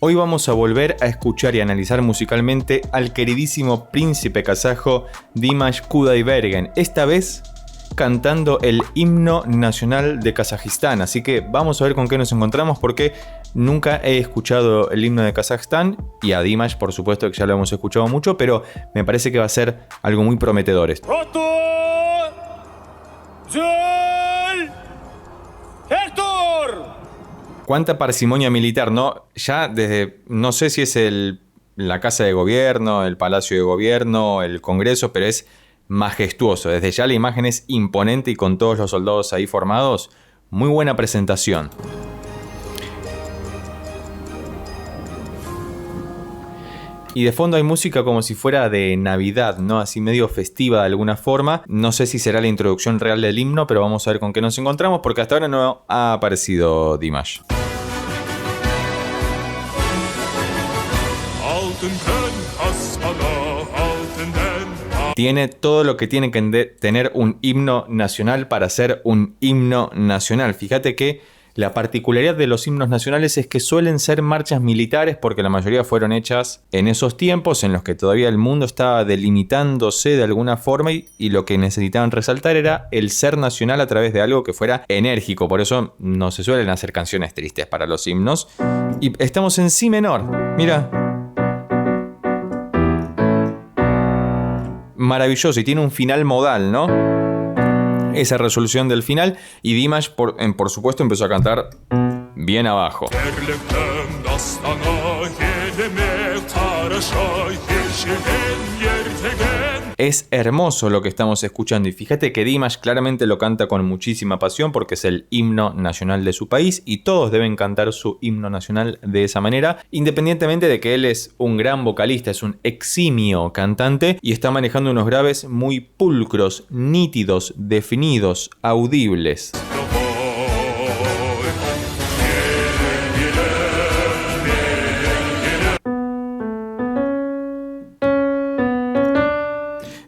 Hoy vamos a volver a escuchar y analizar musicalmente al queridísimo príncipe kazajo Dimash Kudaibergen, esta vez cantando el himno nacional de Kazajistán. Así que vamos a ver con qué nos encontramos, porque nunca he escuchado el himno de Kazajistán, y a Dimash por supuesto que ya lo hemos escuchado mucho, pero me parece que va a ser algo muy prometedor esto. Cuánta parsimonia militar, ¿no? Ya desde, no sé si es la Casa de Gobierno, el Palacio de Gobierno, el Congreso, pero es majestuoso. Desde ya la imagen es imponente y con todos los soldados ahí formados, muy buena presentación. Y de fondo hay música como si fuera de Navidad, ¿no? Así medio festiva de alguna forma. No sé si será la introducción real del himno, pero vamos a ver con qué nos encontramos, porque hasta ahora no ha aparecido Dimash. Tiene todo lo que tiene que tener un himno nacional para ser un himno nacional. Fíjate que la particularidad de los himnos nacionales es que suelen ser marchas militares, porque la mayoría fueron hechas en esos tiempos en los que todavía el mundo estaba delimitándose de alguna forma, y lo que necesitaban resaltar era el ser nacional a través de algo que fuera enérgico. Por eso no se suelen hacer canciones tristes para los himnos. Y estamos en si menor, mira. Maravilloso, y tiene un final modal, ¿no? Esa resolución del final, y Dimash por supuesto empezó a cantar bien abajo. Es hermoso lo que estamos escuchando, y fíjate que Dimash claramente lo canta con muchísima pasión, porque es el himno nacional de su país y todos deben cantar su himno nacional de esa manera, independientemente de que él es un gran vocalista, es un eximio cantante y está manejando unos graves muy pulcros, nítidos, definidos, audibles.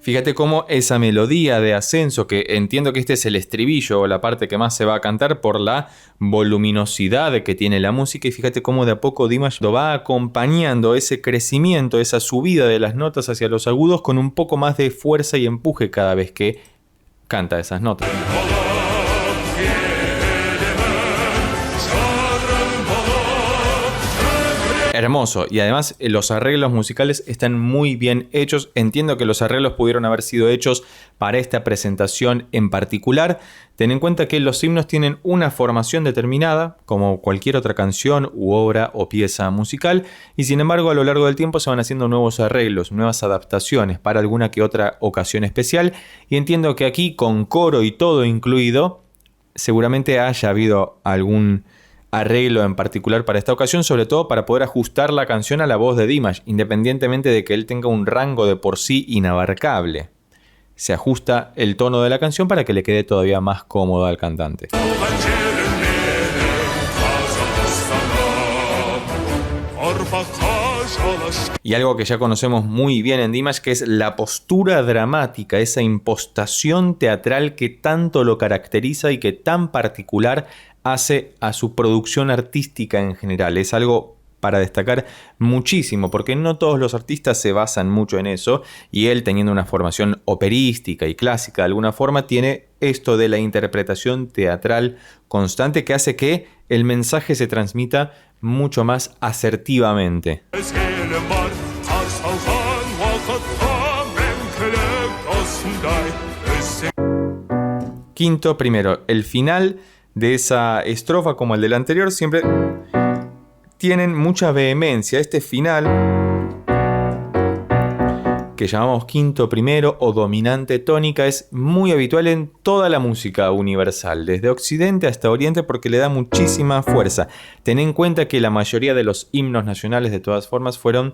Fíjate cómo esa melodía de ascenso, que entiendo que este es el estribillo o la parte que más se va a cantar por la voluminosidad que tiene la música, y fíjate cómo de a poco Dimash lo va acompañando, ese crecimiento, esa subida de las notas hacia los agudos, con un poco más de fuerza y empuje cada vez que canta esas notas. Hermoso, y además los arreglos musicales están muy bien hechos. Entiendo que los arreglos pudieron haber sido hechos para esta presentación en particular. Ten en cuenta que los himnos tienen una formación determinada, como cualquier otra canción u obra o pieza musical, y sin embargo a lo largo del tiempo se van haciendo nuevos arreglos, nuevas adaptaciones para alguna que otra ocasión especial, y entiendo que aquí, con coro y todo incluido, seguramente haya habido algún arreglo en particular para esta ocasión, sobre todo para poder ajustar la canción a la voz de Dimash, independientemente de que él tenga un rango de por sí inabarcable. Se ajusta el tono de la canción para que le quede todavía más cómodo al cantante. Y algo que ya conocemos muy bien en Dimash, que es la postura dramática, esa impostación teatral que tanto lo caracteriza y que tan particular hace a su producción artística en general. Es algo para destacar muchísimo, porque no todos los artistas se basan mucho en eso, y él, teniendo una formación operística y clásica de alguna forma, tiene esto de la interpretación teatral constante que hace que el mensaje se transmita mucho más asertivamente. Quinto, primero, el final de esa estrofa, como el del anterior, siempre tienen mucha vehemencia. Este final, que llamamos quinto primero o dominante tónica, es muy habitual en toda la música universal, desde Occidente hasta Oriente, porque le da muchísima fuerza. Ten en cuenta que la mayoría de los himnos nacionales, de todas formas, fueron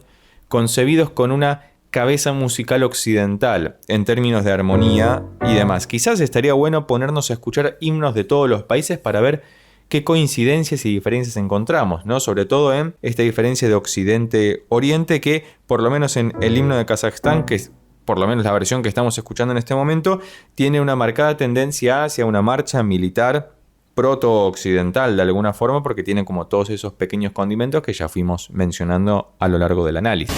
concebidos con una cabeza musical occidental en términos de armonía y demás. Quizás estaría bueno ponernos a escuchar himnos de todos los países para ver qué coincidencias y diferencias encontramos, ¿no? Sobre todo en esta diferencia de Occidente-Oriente, que por lo menos en el himno de Kazajstán, que es por lo menos la versión que estamos escuchando en este momento, tiene una marcada tendencia hacia una marcha militar proto-occidental de alguna forma, porque tiene como todos esos pequeños condimentos que ya fuimos mencionando a lo largo del análisis.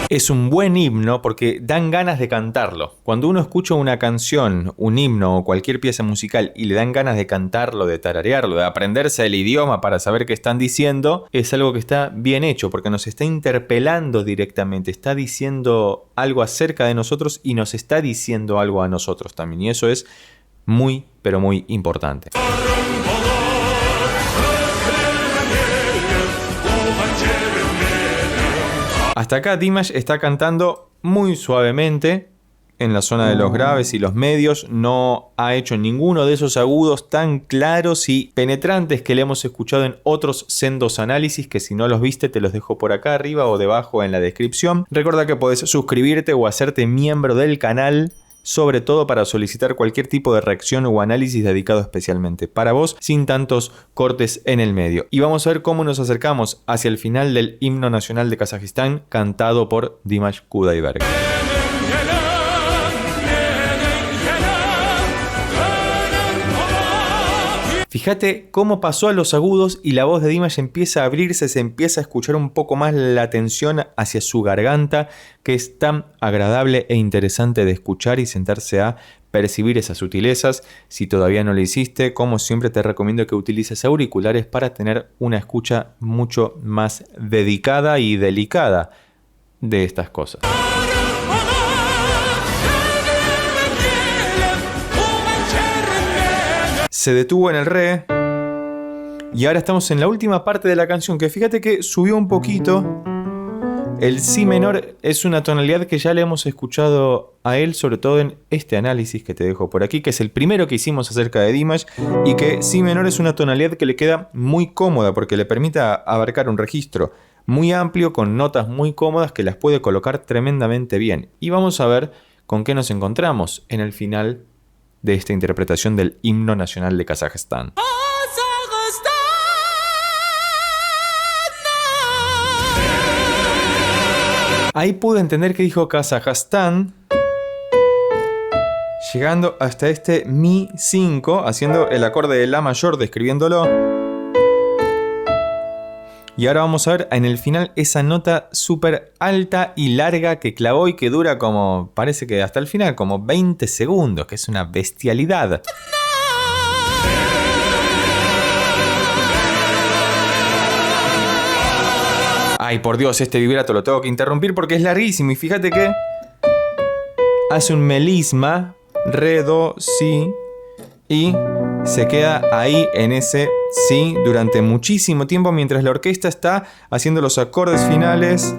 Es un buen himno porque dan ganas de cantarlo. Cuando uno escucha una canción, un himno o cualquier pieza musical y le dan ganas de cantarlo, de tararearlo, de aprenderse el idioma para saber qué están diciendo, es algo que está bien hecho porque nos está interpelando directamente, está diciendo algo acerca de nosotros y nos está diciendo algo a nosotros también. Y eso es muy, pero muy importante. Hasta acá Dimash está cantando muy suavemente en la zona de los graves y los medios. No ha hecho ninguno de esos agudos tan claros y penetrantes que le hemos escuchado en otros sendos análisis, que si no los viste te los dejo por acá arriba o debajo en la descripción. Recuerda que podés suscribirte o hacerte miembro del canal, sobre todo para solicitar cualquier tipo de reacción o análisis dedicado especialmente para vos, sin tantos cortes en el medio. Y vamos a ver cómo nos acercamos hacia el final del himno nacional de Kazajistán, cantado por Dimash Kudaibergen. Fíjate cómo pasó a los agudos y la voz de Dimash empieza a abrirse, se empieza a escuchar un poco más la tensión hacia su garganta, que es tan agradable e interesante de escuchar y sentarse a percibir esas sutilezas. Si todavía no lo hiciste, como siempre te recomiendo que utilices auriculares para tener una escucha mucho más dedicada y delicada de estas cosas. Se detuvo en el re y ahora estamos en la última parte de la canción, que fíjate que subió un poquito. El si menor es una tonalidad que ya le hemos escuchado a él, sobre todo en este análisis que te dejo por aquí, que es el primero que hicimos acerca de Dimash, y que si menor es una tonalidad que le queda muy cómoda porque le permite abarcar un registro muy amplio con notas muy cómodas que las puede colocar tremendamente bien. Y vamos a ver con qué nos encontramos en el final de esta interpretación del himno nacional de Kazajistán. Ahí pude entender que dijo Kazajistán, llegando hasta este Mi 5, haciendo el acorde de La mayor, describiéndolo. Y ahora vamos a ver en el final esa nota súper alta y larga que clavó y que dura como, parece que hasta el final, como 20 segundos, que es una bestialidad. Ay, por Dios, este vibrato lo tengo que interrumpir porque es larguísimo. Y fíjate que hace un melisma, re, do, si, y se queda ahí en ese si durante muchísimo tiempo mientras la orquesta está haciendo los acordes finales.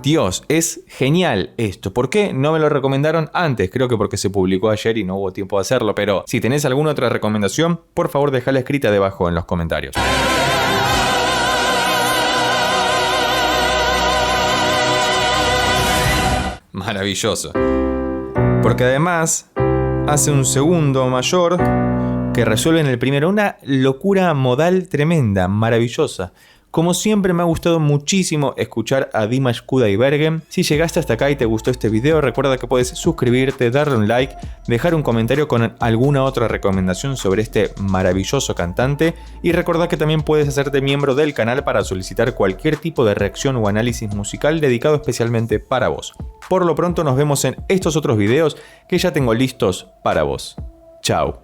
Dios, es genial esto. ¿Por qué no me lo recomendaron antes? Creo que porque se publicó ayer y no hubo tiempo de hacerlo, pero si tenés alguna otra recomendación, por favor dejala escrita debajo en los comentarios. Maravilloso. Porque además hace un segundo mayor que resuelve en el primero. Una locura modal tremenda, maravillosa. Como siempre me ha gustado muchísimo escuchar a Dimash Kudaibergen. Si llegaste hasta acá y te gustó este video, recuerda que puedes suscribirte, darle un like, dejar un comentario con alguna otra recomendación sobre este maravilloso cantante. Y recuerda que también puedes hacerte miembro del canal para solicitar cualquier tipo de reacción o análisis musical dedicado especialmente para vos. Por lo pronto nos vemos en estos otros videos que ya tengo listos para vos. Chao.